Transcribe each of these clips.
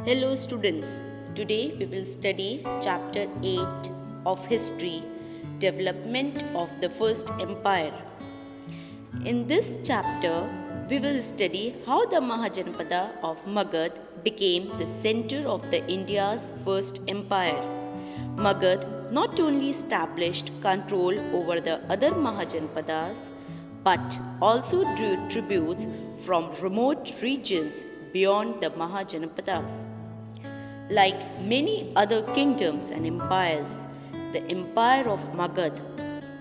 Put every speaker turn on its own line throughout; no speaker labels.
Hello students, today we will study chapter 8 of History, Development of the First Empire. In this chapter, we will study how the Mahajanapada of Magad became the center of the India's first empire. Magad not only established control over the other Mahajanapadas but also drew tributes from remote regions beyond the Mahajanapadas. Like many other kingdoms and empires, the empire of Magad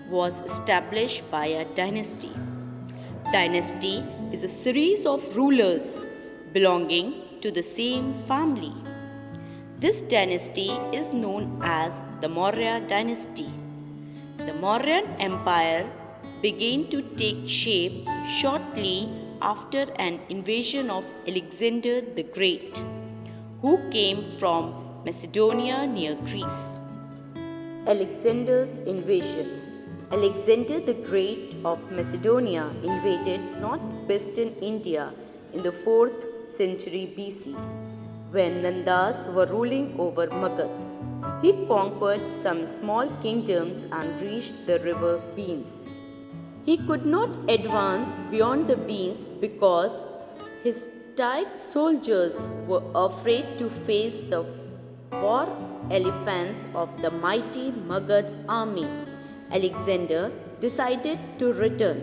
was established by a dynasty. Dynasty is a series of rulers belonging to the same family. This dynasty is known as the Maurya dynasty. The Mauryan Empire began to take shape shortly after an invasion of Alexander the Great, who came from Macedonia near Greece. Alexander's invasion. Alexander the Great of Macedonia invaded northwestern India in the 4th century BC, when Nandas were ruling over Magad. He conquered some small kingdoms and reached the river Beans. He could not advance beyond the Beans because his tired soldiers were afraid to face the war elephants of the mighty Magad army. Alexander decided to return.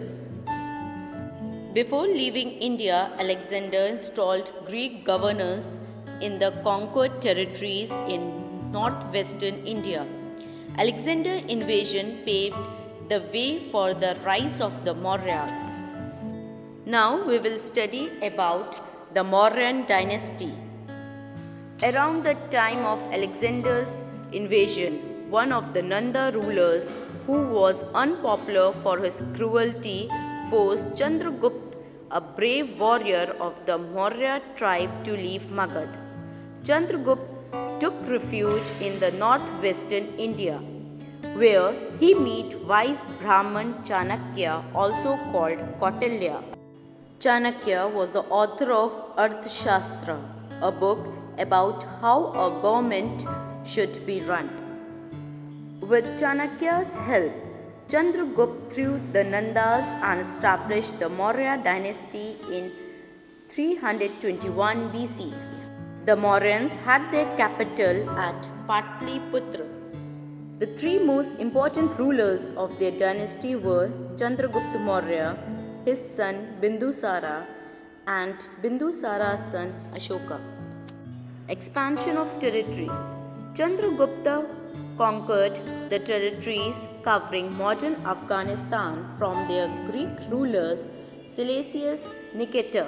Before leaving India, Alexander installed Greek governors in the conquered territories in northwestern India. Alexander's invasion paved the way for the rise of the Mauryas. Now we will study about the Mauryan dynasty. Around the time of Alexander's invasion, one of the Nanda rulers who was unpopular for his cruelty forced Chandragupta, a brave warrior of the Maurya tribe, to leave Magad. Chandragupta took refuge in the northwestern India, where he met wise Brahman Chanakya, also called Kautilya. Chanakya was the author of Arthashastra, a book about how a government should be run. With Chanakya's help, Chandragupta threw the Nandas and established the Maurya dynasty in 321 BC. The Mauryans had their capital at Patliputra. The three most important rulers of their dynasty were Chandragupta Maurya, his son Bindusara, and Bindusara's son Ashoka. Expansion of territory. Chandragupta conquered the territories covering modern Afghanistan from their Greek rulers Seleucus Nicator.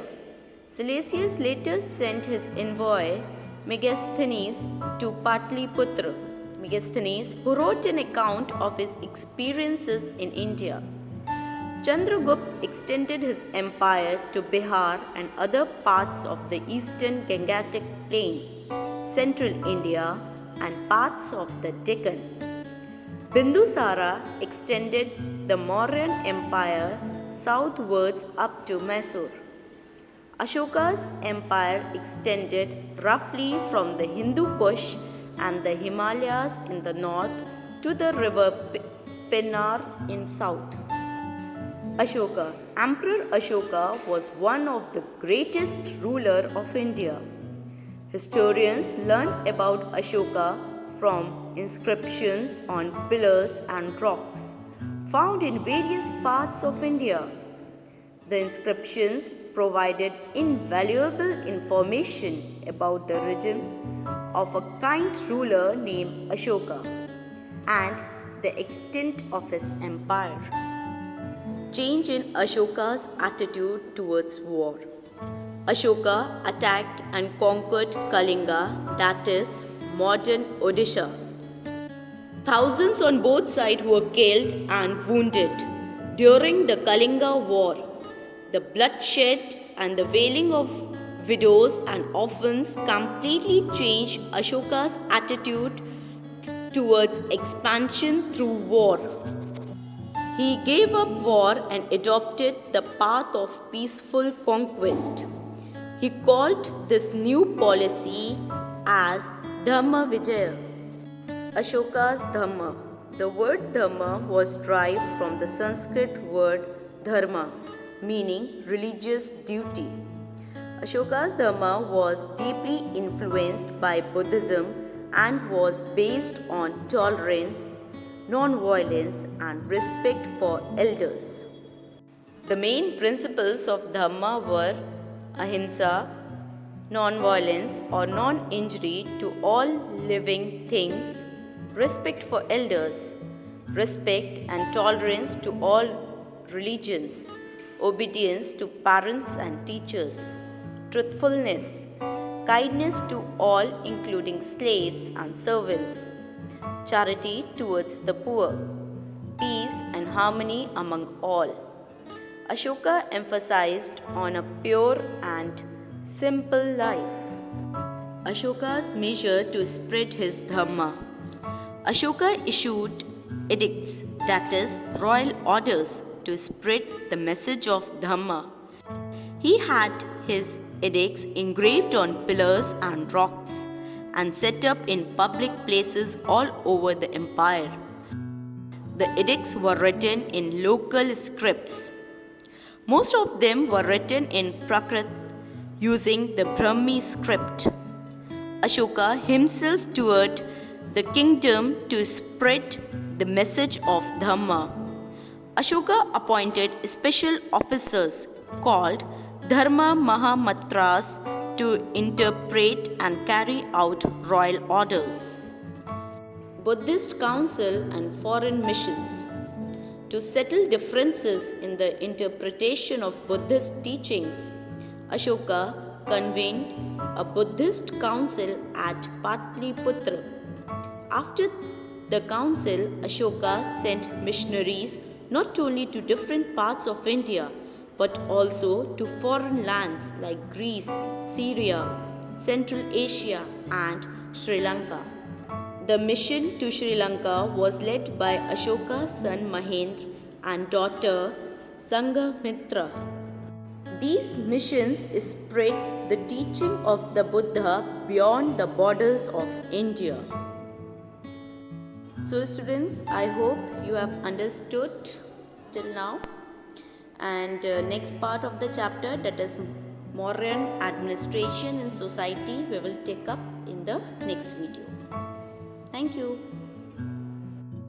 Seleucus later sent his envoy Megasthenes to Patliputra. Megasthenes, who wrote an account of his experiences in India. Chandragupta extended his empire to Bihar and other parts of the eastern Gangetic Plain, central India, and parts of the Deccan. Bindusara extended the Mauryan Empire southwards up to Mysore. Ashoka's empire extended roughly from the Hindu Kush and the Himalayas in the north to the river Pennar in south. Ashoka. Emperor Ashoka was one of the greatest rulers of India. Historians learn about Ashoka from inscriptions on pillars and rocks found in various parts of India. The inscriptions provided invaluable information about the regime of a kind ruler named Ashoka and the extent of his empire. Change in Ashoka's attitude towards war. Ashoka attacked and conquered Kalinga, that is, modern Odisha. Thousands on both sides were killed and wounded during the Kalinga War. The bloodshed and the wailing of widows and orphans completely changed Ashoka's attitude towards expansion through war. He gave up war and adopted the path of peaceful conquest. He called this new policy as Dhamma Vijaya. Ashoka's Dhamma. The word Dhamma was derived from the Sanskrit word Dharma, meaning religious duty. Ashoka's Dhamma was deeply influenced by Buddhism and was based on tolerance, non-violence, and respect for elders. The main principles of Dhamma were ahimsa, non-violence or non-injury to all living things, respect for elders, respect and tolerance to all religions, obedience to parents and teachers, truthfulness, kindness to all including slaves and servants, charity towards the poor, peace and harmony among all. Ashoka emphasized on a pure and simple life. Ashoka's measure to spread his Dhamma. Ashoka issued edicts, that is, royal orders, to spread the message of Dhamma. He had his edicts engraved on pillars and rocks and set up in public places all over the empire. The edicts were written in local scripts. Most of them were written in Prakrit using the Brahmi script. Ashoka himself toured the kingdom to spread the message of Dhamma. Ashoka appointed special officers called Dharma Mahamatras to interpret and carry out royal orders. Buddhist Council and foreign missions. To settle differences in the interpretation of Buddhist teachings, Ashoka convened a Buddhist council at Patliputra. After the council, Ashoka sent missionaries not only to different parts of India but also to foreign lands like Greece, Syria, Central Asia, and Sri Lanka. The mission to Sri Lanka was led by Ashoka's son Mahendra and daughter Sanghamitra. These missions spread the teaching of the Buddha beyond the borders of India. So students, I hope you have understood till now. And next part of the chapter, that is Mauryan administration in society, we will take up in the next video. Thank you.